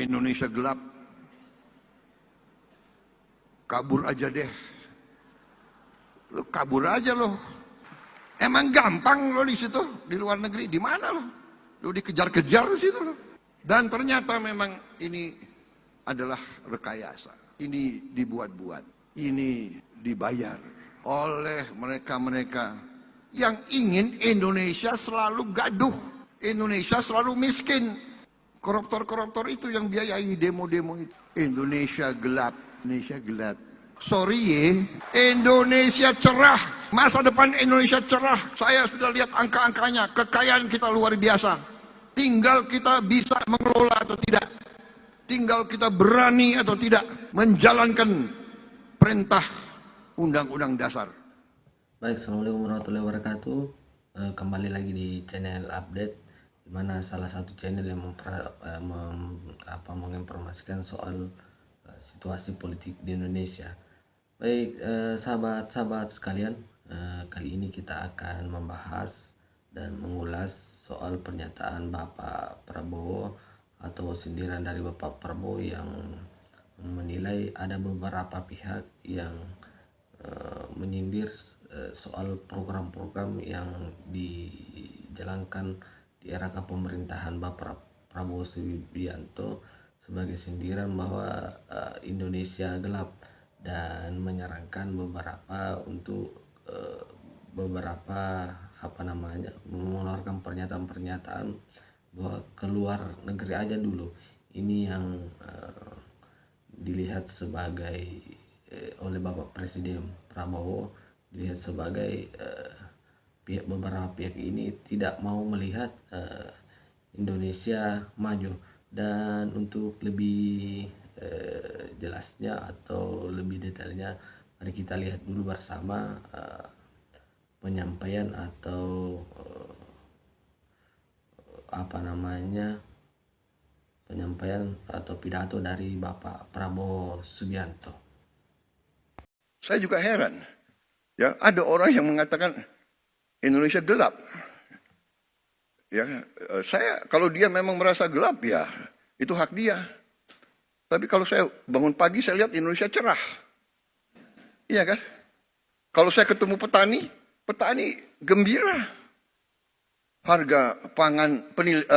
Indonesia gelap, kabur aja deh. Lu kabur aja loh. Emang gampang lo di situ, di luar negeri, di mana lo? Lu dikejar-kejar di situ lo. Dan ternyata memang ini adalah rekayasa. Ini dibuat-buat. Ini dibayar oleh mereka-mereka yang ingin Indonesia selalu gaduh. Indonesia selalu miskin. Koruptor-koruptor itu yang biayai demo-demo itu. Indonesia gelap, Indonesia gelap. Sorry ye, Indonesia cerah. Masa depan Indonesia cerah. Saya sudah lihat angka-angkanya. Kekayaan kita luar biasa. Tinggal kita bisa mengelola atau tidak. Tinggal kita berani atau tidak menjalankan perintah Undang-Undang Dasar. Baik, Assalamualaikum warahmatullahi wabarakatuh. Kembali lagi di channel update, di mana salah satu channel yang menginformasikan soal situasi politik di Indonesia. Baik, sahabat-sahabat sekalian, kali ini kita akan membahas dan mengulas soal pernyataan Bapak Prabowo atau sindiran dari Bapak Prabowo yang menilai ada beberapa pihak yang menyindir soal program-program yang dijalankan di era kepemerintahan Bapak Prabowo Subianto sebagai sindiran bahwa Indonesia gelap, dan menyarankan mengeluarkan pernyataan-pernyataan bahwa keluar negeri aja dulu. Ini yang dilihat sebagai oleh Bapak Presiden Prabowo dilihat sebagai beberapa pihak ini tidak mau melihat Indonesia maju. Dan untuk lebih jelasnya atau lebih detailnya, mari kita lihat dulu bersama penyampaian atau pidato dari Bapak Prabowo Subianto. Saya juga heran, ya, ada orang yang mengatakan Indonesia gelap. Ya, saya kalau dia memang merasa gelap, ya itu hak dia. Tapi kalau saya bangun pagi saya lihat Indonesia cerah, iya kan? Kalau saya ketemu petani, petani gembira, harga pangan,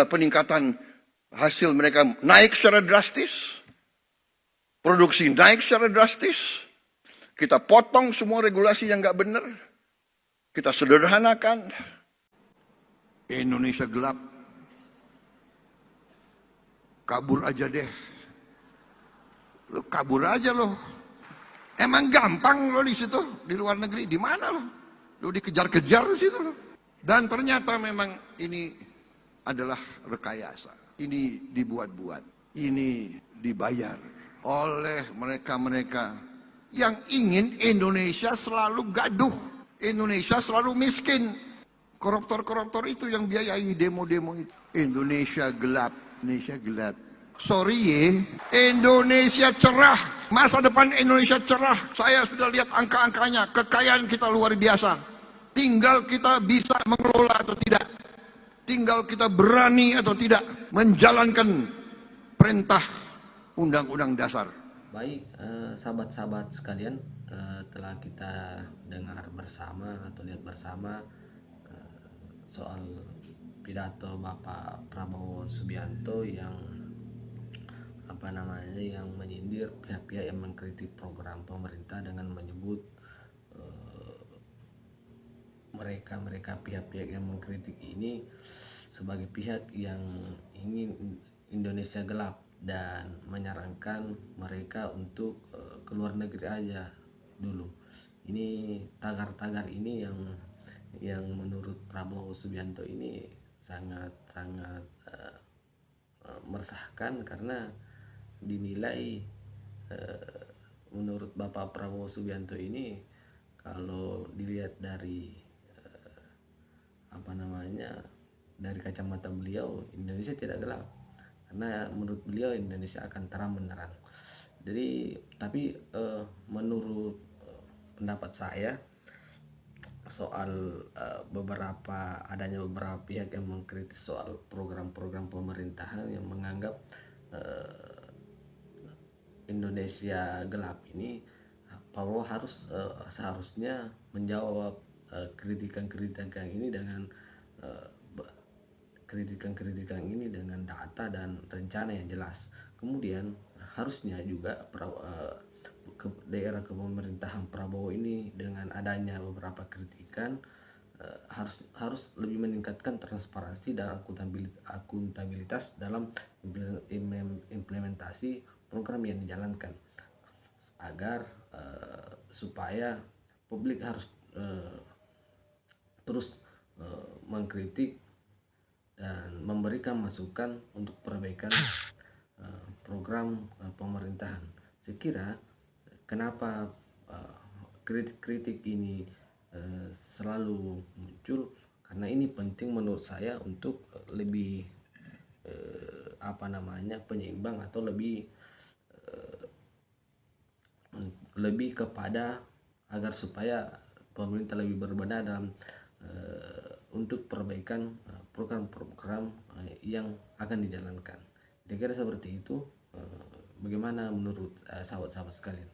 peningkatan hasil mereka naik secara drastis, produksi naik secara drastis. Kita potong semua regulasi yang nggak benar, kita sederhanakan. Indonesia gelap, kabur aja deh. Lu kabur aja loh. Emang gampang lo di situ, di luar negeri, di mana lo? Lu dikejar-kejar di situ lo. Dan ternyata memang ini adalah rekayasa. Ini dibuat-buat. Ini dibayar oleh mereka-mereka yang ingin Indonesia selalu gaduh. Indonesia selalu miskin. Koruptor-koruptor itu yang biayai demo-demo itu. Indonesia gelap, Indonesia gelap. Sorry ye, Indonesia cerah. Masa depan Indonesia cerah. Saya sudah lihat angka-angkanya. Kekayaan kita luar biasa. Tinggal kita bisa mengelola atau tidak. Tinggal kita berani atau tidak menjalankan perintah Undang-Undang Dasar. Baik, sahabat-sahabat sekalian, telah kita dengar bersama atau lihat bersama soal pidato Bapak Prabowo Subianto yang menyindir pihak-pihak yang mengkritik program pemerintah dengan menyebut pihak-pihak yang mengkritik ini sebagai pihak yang ingin Indonesia gelap, dan menyarankan mereka untuk keluar negeri aja dulu. Ini tagar-tagar ini yang menurut Prabowo Subianto ini sangat meresahkan, karena dinilai menurut Bapak Prabowo Subianto ini, kalau dilihat dari dari kacamata beliau, Indonesia tidak gelap, karena menurut beliau Indonesia akan terang benderang. Jadi menurut pendapat saya soal adanya beberapa pihak yang mengkritik soal program-program pemerintahan yang menganggap Indonesia gelap ini, Prabowo seharusnya menjawab kritikan-kritikan ini dengan eh, kritikan-kritikan ini dengan data dan rencana yang jelas. Kemudian harusnya juga daerah kepemerintahan Prabowo ini dengan adanya beberapa kritikan harus lebih meningkatkan transparansi dan akuntabilitas dalam implementasi program yang dijalankan, agar supaya publik harus terus mengkritik dan memberikan masukan untuk perbaikan program pemerintahan. Sekira kenapa kritik-kritik ini selalu muncul, karena ini penting menurut saya untuk lebih penyeimbang atau lebih kepada agar supaya pemerintah lebih berbenah dalam untuk perbaikan program-program yang akan dijalankan. Kira-kira seperti itu. Bagaimana menurut sahabat-sahabat sekalian?